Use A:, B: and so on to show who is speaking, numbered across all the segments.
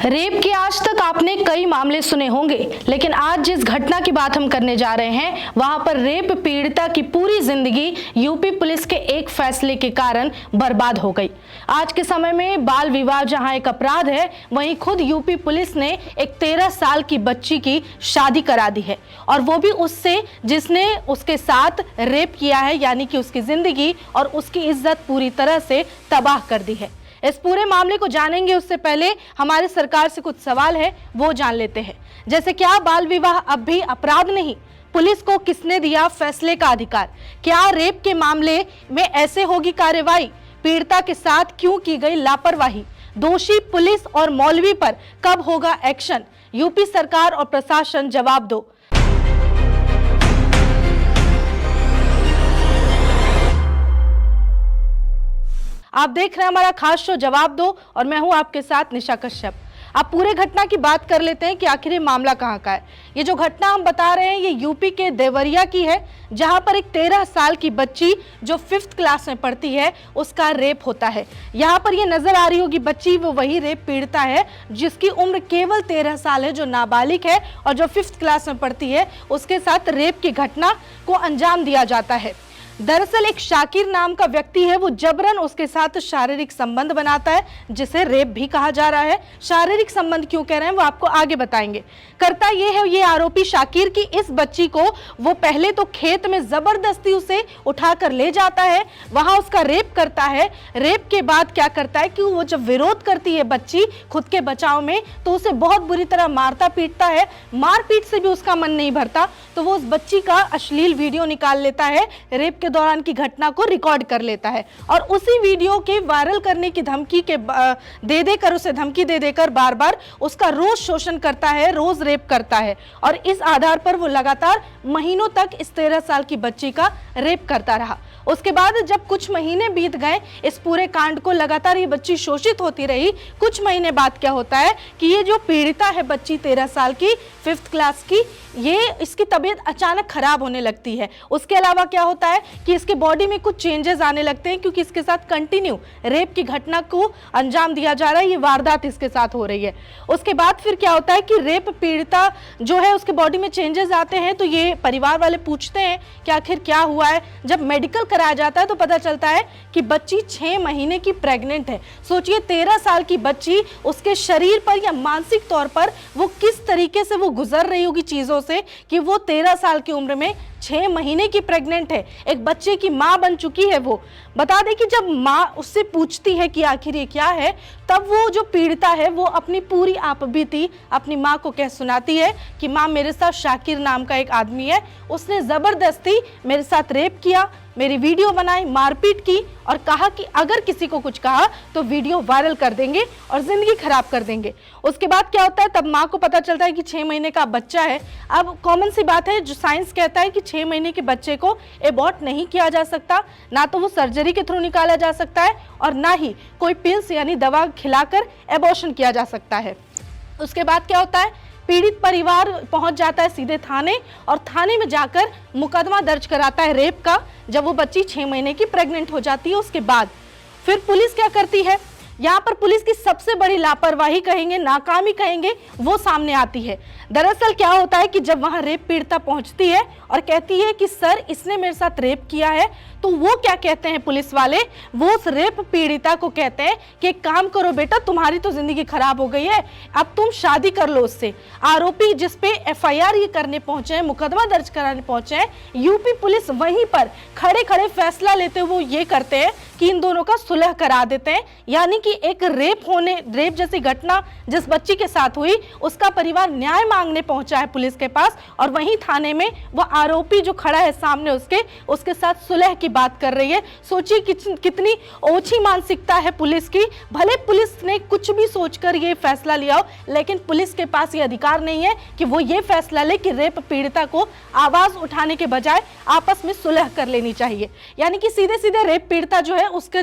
A: Rape के आज तक आपने कई मामले सुने होंगे, लेकिन आज जिस घटना की बात हम करने जा रहे हैं वहां पर रेप पीड़िता की पूरी जिंदगी यूपी पुलिस के एक फैसले के कारण बर्बाद हो गई। आज के समय में बाल विवाह जहां एक अपराध है, वहीं खुद यूपी पुलिस ने एक 13 साल की बच्ची की शादी करा दी है, और वो भी उससे जिसने उसके साथ रेप किया है, यानी कि उसकी जिंदगी और उसकी इज्जत पूरी तरह से तबाह कर दी है। इस पूरे मामले को जानेंगे उससे पहले हमारे सरकार से कुछ सवाल है, वो जान लेते हैं। जैसे क्या बाल विवाह अब भी अपराध नहीं? पुलिस को किसने दिया फैसले का अधिकार? क्या रेप के मामले में ऐसे होगी कार्रवाई? पीड़िता के साथ क्यों की गई लापरवाही? दोषी पुलिस और मौलवी पर कब होगा एक्शन? यूपी सरकार और प्रशासन जवाब दो। आप देख रहे हैं हमारा खास शो जवाब दो, और मैं हूं आपके साथ निशा कश्यप। आप पूरे घटना की बात कर लेते हैं कि आखिर ये मामला कहां का है। ये जो घटना हम बता रहे हैं ये यूपी के देवरिया की है, जहां पर एक 13 साल की बच्ची जो 5th क्लास में पढ़ती है उसका रेप होता है। यहाँ पर ये नजर आ रही होगी बच्ची, वो वही रेप पीड़िता है जिसकी उम्र केवल 13 साल है, जो नाबालिग है और जो 5th क्लास में पढ़ती है। उसके साथ रेप की घटना को अंजाम दिया जाता है। दरअसल एक शाकिर नाम का व्यक्ति है, वो जबरन उसके साथ शारीरिक संबंध बनाता है, जिसे रेप भी कहा जा रहा है। शारीरिक संबंध क्यों कह रहे हैं वो आपको आगे बताएंगे। करता ये है ये आरोपी शाकिर की इस बच्ची को वो पहले तो खेत में जबरदस्ती उसे उठाकर ले जाता है, वहां उसका रेप करता है। रेप के बाद क्या करता है कि वो जब विरोध करती है बच्ची खुद के बचाव में, तो उसे बहुत बुरी तरह मारता पीटता है। मारपीट से भी उसका मन नहीं भरता, तो वो उस बच्ची का अश्लील वीडियो निकाल लेता है, रेप के दौरान की घटना को रिकॉर्ड कर लेता है, और उसी वीडियो के वायरल करने की धमकी के दे देकर उसे धमकी दे देकर बार बार उसका रोज शोषण करता है, रोज रेप करता है। और इस आधार पर वो लगातार महीनों तक इस 13 साल की बच्ची का रेप करता रहा। उसके बाद जब कुछ महीने बीत गए इस पूरे कांड को, लगातार ये बच्ची शोषित होती रही। कुछ महीने बाद क्या होता है कि ये जो पीड़िता है बच्ची 13 साल की 5th क्लास की, ये इसकी तबीयत अचानक खराब होने लगती है। उसके अलावा क्या होता है कि इसके बॉडी में कुछ चेंजेस आने लगते हैं, क्योंकि इसके साथ कंटिन्यू रेप की घटना को अंजाम दिया जा रहा है, ये वारदात इसके साथ हो रही है। उसके बाद फिर क्या होता है कि रेप पीड़िता जो है उसके बॉडी में चेंजेस आते हैं, तो ये परिवार वाले पूछते हैं कि आखिर क्या हुआ है। जब मेडिकल कराया जाता है तो पता चलता है कि बच्ची 6 महीने की प्रेग्नेंट है। सोचिए 13 साल की बच्ची, उसके शरीर पर या मानसिक तौर पर वो किस तरीके से वो गुजर रही होगी चीजों से कि वो 13 साल की उम्र में 6 महीने की प्रेग्नेंट है, एक बच्चे की माँ बन चुकी है। वो बता दें कि जब माँ उससे पूछती है कि आखिर ये क्या है, तब वो जो पीड़िता है वो अपनी पूरी आपबीती अपनी माँ को कह सुनाती है कि माँ, मेरे साथ शाकिर नाम का एक आदमी है, उसने जबरदस्ती मेरे साथ रेप किया, मेरी वीडियो बनाई, मारपीट की, और कहा कि अगर किसी को कुछ कहा तो वीडियो वायरल कर देंगे और जिंदगी खराब कर देंगे। उसके बाद क्या होता है, तब माँ को पता चलता है कि 6 महीने का बच्चा है। अब कॉमन सी बात है, जो साइंस कहता है कि 6 महीने के बच्चे को एबॉर्ट नहीं किया जा सकता, ना तो वो सर्जरी के थ्रू निकाला जा सकता है, और ना ही कोई पिल्स यानी दवा खिलाकर एबॉर्शन किया जा सकता है। उसके बाद क्या होता है, पीड़ित परिवार पहुंच जाता है सीधे थाने, और थाने में जाकर मुकदमा दर्ज कराता है रेप का, जब वो बच्ची 6 महीने की प्रेग्नेंट हो जाती है। उसके बाद फिर पुलिस क्या करती है, यहाँ पर पुलिस की सबसे बड़ी लापरवाही कहेंगे, नाकामी कहेंगे, वो सामने आती है। दरअसल क्या होता है कि जब वहां रेप पीड़िता पहुंचती है और कहती है कि सर इसने मेरे साथ रेप किया है, तो वो क्या कहते हैं पुलिस वाले, वो उस रेप पीड़िता को कहते हैं कि एक काम करो बेटा, तुम्हारी तो जिंदगी खराब हो गई है, अब तुम शादी कर लो उससे। आरोपी जिस पे FIR ये करने पहुंचे हैं, मुकदमा दर्ज कराने पहुंचे हैं, यूपी पुलिस वहीं पर खड़े खड़े फैसला लेते हुए ये करते हैं कि इन दोनों का सुलह करा देते हैं। यानी कि एक रेप जैसी घटना जिस बच्ची के साथ हुई, उसका परिवार न्याय मांगने पहुंचा है पुलिस के पास, और वहीं थाने में वो आरोपी जो खड़ा है सामने उसके साथ सुलह की बात कर रही है। सोचिए कितनी ओछी मानसिकता है पुलिस की। भले पुलिस ने कुछ भी सोचकर ये फैसला लिया हो, लेकिन पुलिस के पास ये अधिकार नहीं है कि वो ये फैसला ले कि रेप पीड़िता को आवाज उठाने के बजाय आपस में सुलह कर लेनी चाहिए। यानी कि सीधे सीधे रेप पीड़िता जो है उसका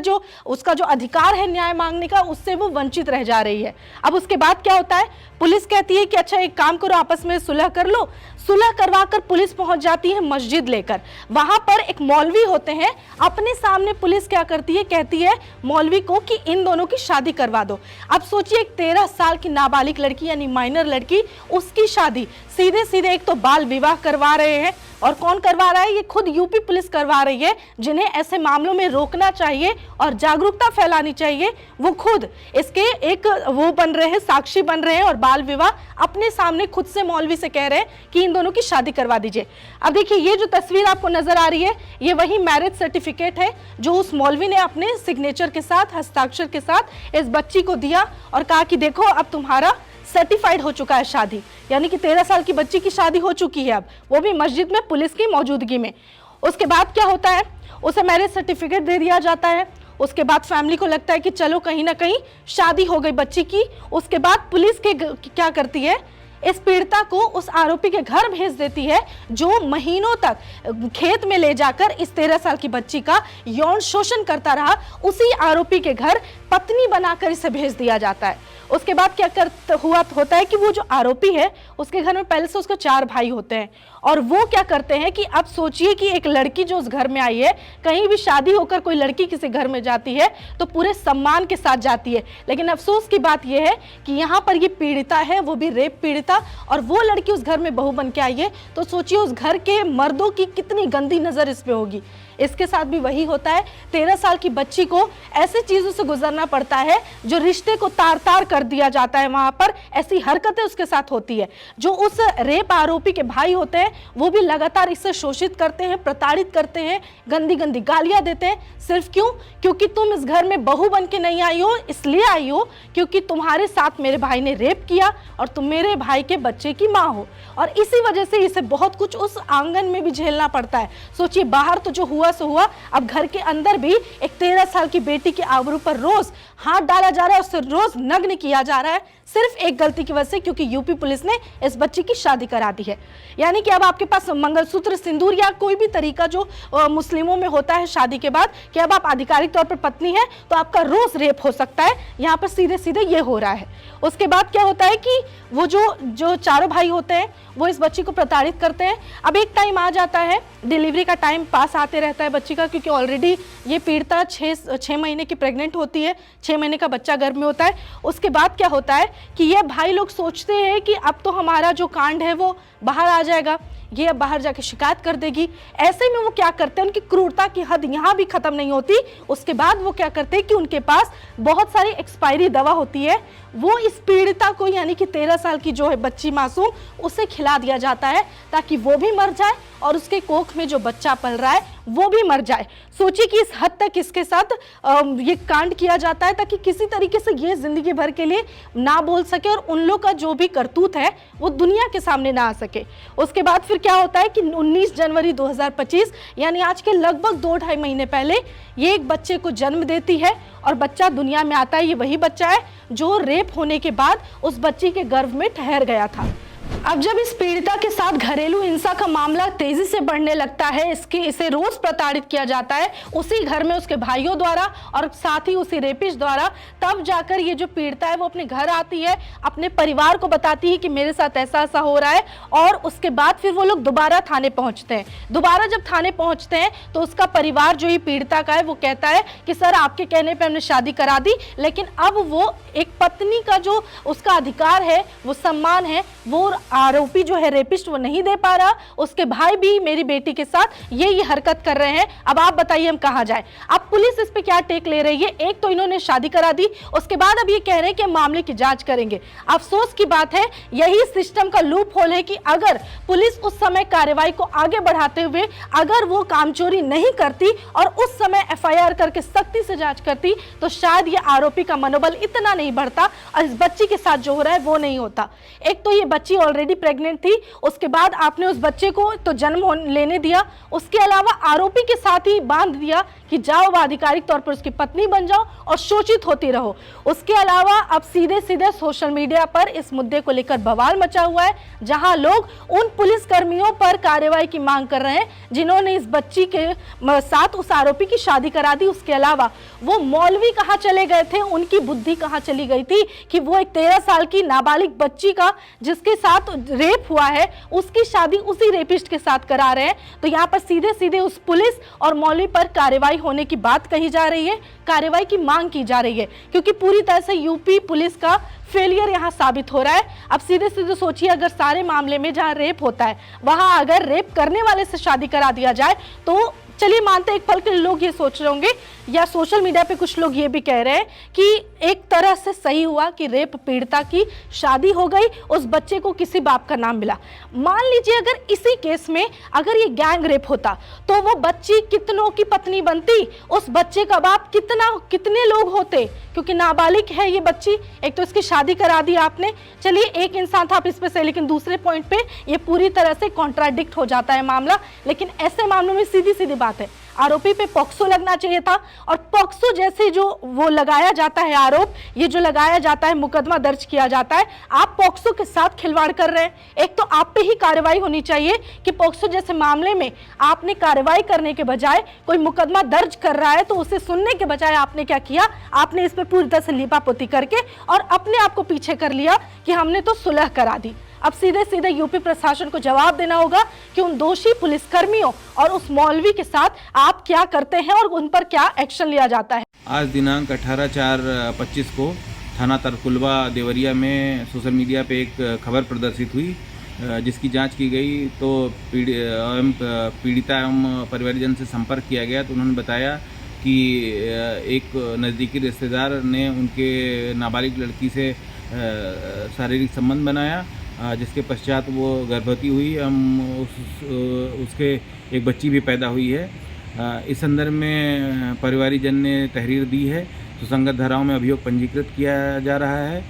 A: जो अधिकार है न्याय मांगने मांगने का, उससे वो वंचित रह जा रही है। अब उसके बाद क्या होता है, पुलिस कहती है कि अच्छा एक काम करो, आपस में सुलह कर लो। सुलह करवाकर पुलिस पहुंच जाती है मस्जिद लेकर। वहां पर एक मौलवी होते हैं, अपने सामने पुलिस क्या करती है, कहती है मौलवी को कि इन दोनों की शादी करवा दो। अब सोचिए एक 13 साल की नाबालिग लड़की यानी माइनर लड़की, उसकी शादी सीधे सीधे एक तो बाल विवाह करवा रहे हैं। और कौन करवा रहा है, ये खुद यूपी पुलिस करवा रही है, जिन्हें ऐसे मामलों में रोकना चाहिए और जागरूकता फैलानी चाहिए। वो खुद इसके एक वो बन रहे हैं, साक्षी बन रहे हैं और बाल विवाह अपने सामने खुद से मौलवी से कह रहे हैं कि इन दोनों की शादी करवा दीजिए। अब देखिए ये जो तस्वीर आपको नजर आ रही है, ये वही मैरिज सर्टिफिकेट है जो उस मौलवी ने अपने सिग्नेचर के साथ, हस्ताक्षर के साथ इस बच्ची को दिया और कहा कि देखो अब तुम्हारा सर्टिफाइड हो चुका है शादी। यानी कि 13 साल की बच्ची की शादी हो चुकी है, अब वो भी मस्जिद में पुलिस की मौजूदगी में। उसके बाद क्या होता है, उसे मैरिज सर्टिफिकेट दे दिया जाता है। उसके बाद फैमिली को लगता है कि चलो कहीं ना कहीं शादी हो गई बच्ची की। उसके बाद पुलिस क्या करती है, इस पीड़िता को उस आरोपी के घर भेज देती है, जो महीनों तक खेत में ले जाकर इस 13 साल की बच्ची का यौन शोषण करता रहा। उसी आरोपी के घर पत्नी बनाकर इसे भेज दिया जाता है। उसके बाद क्या होता है कि वो जो आरोपी है, उसके घर में पहले से उसके 4 भाई होते हैं और वो क्या करते हैं कि अब सोचिए कि एक लड़की जो उस घर में आई है, कहीं भी शादी होकर कोई लड़की किसी घर में जाती है तो पूरे सम्मान के साथ जाती है। लेकिन अफसोस की बात यह है कि यहाँ पर ये पीड़िता है, वो भी रेप पीड़िता, और वो लड़की उस घर में बहू बन के आई है। तो सोचिए उस घर के मर्दों की कितनी गंदी नजर इस पे होगी। इसके साथ भी वही होता है, 13 साल की बच्ची को ऐसी चीजों से गुजरना पड़ता है जो रिश्ते को तार तार कर दिया जाता है। वहां पर ऐसी हरकतें उसके साथ होती है। जो उस रेप आरोपी के भाई होते हैं वो भी लगातार इससे शोषित करते हैं, प्रताड़ित करते हैं, गंदी गंदी गालियां देते हैं। सिर्फ क्यों? क्योंकि तुम इस घर में बहू बन के नहीं आई हो, इसलिए आई हो क्योंकि तुम्हारे साथ मेरे भाई ने रेप किया और तुम मेरे भाई के बच्चे की माँ हो। और इसी वजह से इसे बहुत कुछ उस आंगन में भी झेलना पड़ता है। सोचिए बाहर तो जो हुआ सो हुआ, अब घर के अंदर भी एक 13 साल की बेटी के आबरू पर रोज हाथ डाला जा रहा है, उससे रोज नग्न किया जा रहा है, सिर्फ एक गलती की वजह से, क्योंकि यूपी पुलिस ने इस बच्ची की शादी करा दी है। यानी कि अब आपके पास मंगलसूत्र, सिंदूर या कोई भी तरीका जो मुस्लिमों में होता है शादी के बाद कि अब आप आधिकारिक तौर पर पत्नी है तो आपका रोज रेप हो सकता है, यहाँ पर सीधे सीधे ये हो रहा है। उसके बाद क्या होता है कि वो जो चारों भाई होते हैं वो इस बच्ची को प्रताड़ित करते हैं। अब एक टाइम आ जाता है, डिलीवरी का टाइम पास आते रहता है बच्ची का, क्योंकि ऑलरेडी ये पीड़िता 6 महीने की प्रेग्नेंट होती है, 6 महीने का बच्चा गर्भ में होता है। उसके बाद क्या होता है कि ये भाई लोग सोचते हैं कि अब तो हमारा जो कांड है वो बाहर आ जाएगा, ये अब बाहर जाके शिकायत कर देगी। ऐसे में वो क्या करते हैं, उनकी क्रूरता की हद यहाँ भी खत्म नहीं होती। उसके बाद वो क्या करते हैं कि उनके पास बहुत सारी एक्सपायरी दवा होती है, वो इस पीड़िता को यानी कि 13 साल की जो है बच्ची मासूम, उसे खिला दिया जाता है ताकि वो भी मर जाए और उसके कोख में जो बच्चा पल रहा है वो भी मर जाए। सोचिए कि इस हद तक इसके साथ ये कांड किया जाता है ताकि किसी तरीके से ये जिंदगी भर के लिए ना बोल सके और उन लोग का जो भी करतूत है वो दुनिया के सामने ना आ सके। उसके बाद फिर क्या होता है कि 19 जनवरी 2025 यानी आज के लगभग 2-2.5 महीने पहले ये एक बच्चे को जन्म देती है और बच्चा दुनिया में आता है। ये वही बच्चा है जो रेप होने के बाद उस बच्ची के गर्भ में ठहर गया था। अब जब इस पीड़िता के साथ घरेलू हिंसा का मामला तेजी से बढ़ने लगता है, इसे रोज प्रताड़ित किया जाता है उसी घर में उसके भाइयों द्वारा और साथ ही उसी रेपिस्ट द्वारा, तब जाकर ये जो पीड़िता है वो अपने घर आती है, अपने परिवार को बताती है कि मेरे साथ ऐसा ऐसा हो रहा है। और उसके बाद फिर वो लोग दोबारा थाने पहुंचते हैं। दोबारा जब थाने पहुंचते हैं तो उसका परिवार जो ही पीड़िता का है वो कहता है कि सर आपके कहने पर हमने शादी करा दी, लेकिन अब वो एक पत्नी का जो उसका अधिकार है, वो सम्मान है, वो आरोपी जो है रेपिस्ट वो नहीं दे पा रहा। उसके भाई भी मेरी बेटी के साथ ये हरकत कर रहे हैं। अब आप बताइए हम कहां जाए। अब पुलिस इस पे क्या टेक ले रही है? एक तो इन्होंने शादी करा दी, उसके बाद अब ये कह रहे हैं कि मामले की जांच करेंगे। अफसोस की बात है, यही सिस्टम का लूप होल है कि अगर पुलिस उस समय कार्रवाई को आगे बढ़ाते हुए अगर वो कामचोरी नहीं करती और उस समय FIR करके सख्ती से जांच करती तो शायद ये आरोपी का मनोबल इतना नहीं बढ़ता और इस बच्ची के साथ जो हो रहा है वो नहीं होता। एक तो ये बच्ची ऑलरेडी प्रेग्नेंट थी, उसके बाद आपने उस बच्चे को तो जन्म लेने दिया, उसके अलावा आरोपी के साथ ही बांध दिया कि जाओ अलावा आधिकारिक तौर पर उसकी पत्नी बन जाओ और शोषित होती रहो। उसके अलावा अब सीधे सीधे सोशल मीडिया पर इस मुद्दे को लेकर बवाल मचा हुआ है, जहां लोग उन पुलिस कर्मियों पर कार्रवाई की मांग कर रहे हैं जिन्होंने इस बच्ची के साथ उस आरोपी की शादी करा दी। उसके अलावा वो मौलवी कहां चले गए थे, उनकी बुद्धि कहां चली गई थी कि वो एक 13 साल की नाबालिग बच्ची का जिसके साथ रेप हुआ है उसकी शादी उसी रेपिस्ट के साथ करा रहे हैं। तो यहाँ पर सीधे सीधे उस पुलिस और मौलवी पर कार्रवाई होने की बात कही जा रही है, कार्रवाई की मांग की जा रही है, क्योंकि पूरी तरह से यूपी पुलिस का फेलियर यहाँ साबित हो रहा है। अब सीधे सीधे सोचिए, अगर सारे मामले में जहाँ रेप होता है वहां अगर रेप करने वाले से शादी करा दिया जाए तो चलिए मानते एक पल के लोग ये सोच रहे होंगे, या सोशल मीडिया पे कुछ लोग ये भी कह रहे हैं कि एक तरह से सही हुआ कि रेप पीड़िता की शादी हो गई, उस बच्चे को किसी बाप का नाम मिला। मान लीजिए अगर इसी केस में अगर ये गैंग रेप होता तो वो बच्ची कितनों की पत्नी बनती, उस बच्चे का बाप कितने लोग होते, क्योंकि नाबालिग है ये बच्ची। एक तो इसकी शादी करा दी आपने, चलिए एक इंसान था आप इस पे से, लेकिन दूसरे पॉइंट पे ये पूरी तरह से कॉन्ट्राडिक्ट हो जाता है मामला। लेकिन ऐसे मामलों में सीधी सीधी बात है, आरोपी पे पॉक्सो लगना चाहिए था, और पॉक्सो जैसे जो वो लगाया जाता है आरोप, ये जो लगाया जाता है मुकदमा दर्ज किया जाता है, आप पॉक्सो के साथ खिलवाड़ कर रहे हैं। एक तो आप पे ही कार्रवाई होनी चाहिए कि पॉक्सो जैसे मामले में आपने कार्रवाई करने के बजाय कोई मुकदमा दर्ज कर रहा है तो उसे सुनने के बजाय आपने क्या किया, आपने इस पे पूरी तरह से लीपापोती करके और अपने आप को पीछे कर लिया कि हमने तो सुलह करा दी। अब सीधे सीधे यूपी प्रशासन को जवाब देना होगा कि उन दोषी पुलिसकर्मियों और उस मौलवी के साथ आप क्या करते हैं और उन पर क्या एक्शन लिया जाता है।
B: आज दिनांक 18/4/25 को थाना तरकुलवा देवरिया में सोशल मीडिया पे एक खबर प्रदर्शित हुई, जिसकी जांच की गई तो पीड़िता एवं परिवारजन से संपर्क किया गया तो उन्होंने बताया कि एक नज़दीकी रिश्तेदार ने उनके नाबालिग लड़की से शारीरिक संबंध बनाया, जिसके पश्चात वो गर्भवती हुई, उसके एक बच्ची भी पैदा हुई है। इस संदर्भ में परिवारीजन ने तहरीर दी है, सुसंगत धाराओं में अभियोग पंजीकृत किया जा रहा है।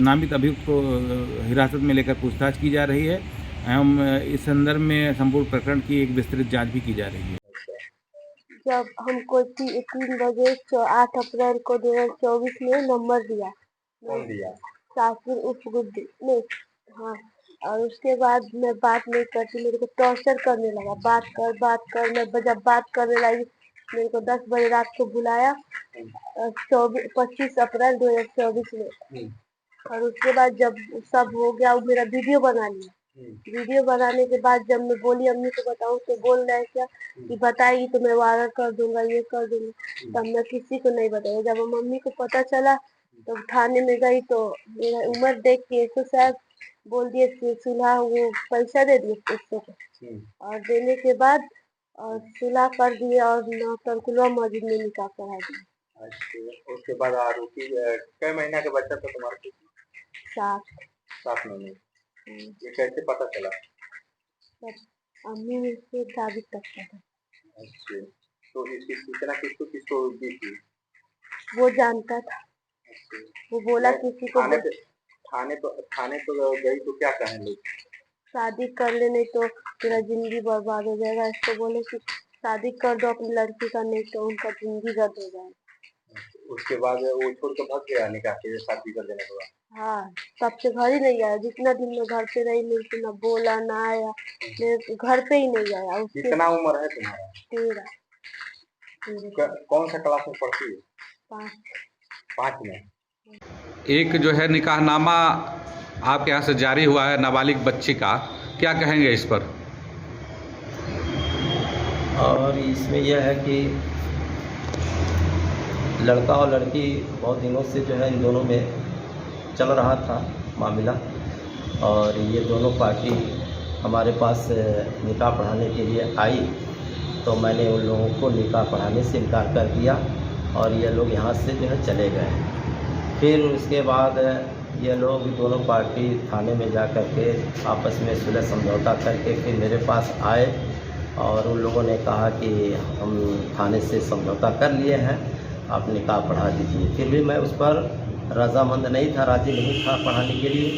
B: नामित अभियुक्त को हिरासत में लेकर पूछताछ की जा रही है एवं इस संदर्भ में संपूर्ण प्रकरण की एक विस्तृत जांच भी की जा रही है।
C: जब हमको 3 बजे 8 अप्रैल को 2024 में नंबर दिया,
D: कौन दिया?
C: सासुर उपगुद्दी ने, हाँ। और उसके बाद मैं बात नहीं करती, मेरे को टॉर्चर करने लगा, बात कर। मैं जब बात करने लगी मेरे को 10 बजे रात को बुलाया, 25 अप्रैल 2024 में। और उसके बाद जब सब हो गया, वो मेरा वीडियो बना लिया। वीडियो बनाने के बाद जब मैं बोली अम्मी को बताऊं तो बोल रहा है क्या कि बताएगी तो मैं वायरल कर दूंगा, ये कर दूंगा। तब मैं किसी को नहीं बताया। जब मम्मी को पता चला तो थाने में गई तो मेरा उम्र देख के तो साहब बोल दिए सुलह, वो पैसा दे दिए 100 को, और देने के बाद और सुलह कर दिए और तरकुलवा मस्जिद में निकाह पढ़ा दिया।
D: अच्छा, उसके बाद आरोपी कई महीना के बच्चा था तुम्हारे?
C: 7
D: महीने। ये कैसे पता चला?
C: अम्मी ने से दादी करता था।
D: अच्छा, तो इसकी सूचना किसको दी थी?
C: वो जानता था। वो बोला किसी को
D: थाने तो गई तो क्या कहें लोग?
C: शादी कर ले नहीं तो तेरा जिंदगी बर्बाद हो जाएगा। इसको बोले कि शादी कर दो अपनी लड़की का, नहीं तो उनका जिंदगी रद्द हो जाएगा।
D: उसके बाद वो छोड़ के भाग गया निकाह के शादी कर देने के बाद?
C: हाँ, तब से घर ही नहीं आया। जितना दिन में घर पे रही मिलती, ना बोला ना आया, घर पे ही नहीं आया।
D: कितना उम्र है तुम्हारा?
C: 13।
D: कौन सा क्लास में पढ़ती है? 5 में।
E: एक जो है निकाहनामा आपके यहाँ से जारी हुआ है नाबालिग बच्ची का, क्या कहेंगे इस पर?
F: और इसमें यह है कि लड़का और लड़की बहुत दिनों से जो है इन दोनों में चल रहा था मामला, और ये दोनों पार्टी हमारे पास निकाह पढ़ाने के लिए आई तो मैंने उन लोगों को निकाह पढ़ाने से इनकार कर दिया और ये लोग यहाँ से जो है चले गए। फिर उसके बाद ये लोग दोनों पार्टी थाने में जा कर के आपस में सुलह समझौता करके फिर मेरे पास आए और उन लोगों ने कहा कि हम थाने से समझौता कर लिए हैं, आप निकाह पढ़ा दीजिए। फिर भी मैं उस पर रजामंद नहीं था, राज़ी नहीं था पढ़ाने के लिए।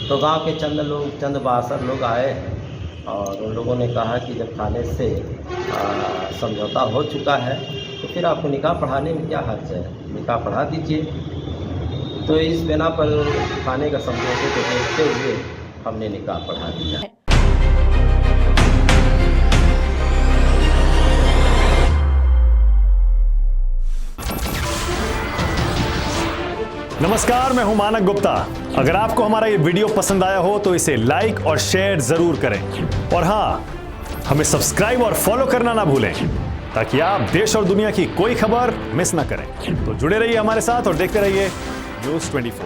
F: तो गांव के चंद बासर लोग आए और उन लोगों ने कहा कि जब थाने से समझौता हो चुका है तो फिर आपको निकाह पढ़ाने में क्या हर्ज है, निकाह पढ़ा दीजिए। तो इस बिना पर थाने का समझौते को देखते हुए हमने निकाह पढ़ा दिया।
G: नमस्कार, मैं हूं मानक गुप्ता। अगर आपको हमारा ये वीडियो पसंद आया हो तो इसे लाइक और शेयर जरूर करें, और हाँ, हमें सब्सक्राइब और फॉलो करना ना भूलें ताकि आप देश और दुनिया की कोई खबर मिस ना करें। तो जुड़े रहिए हमारे साथ और देखते रहिए न्यूज़ 24।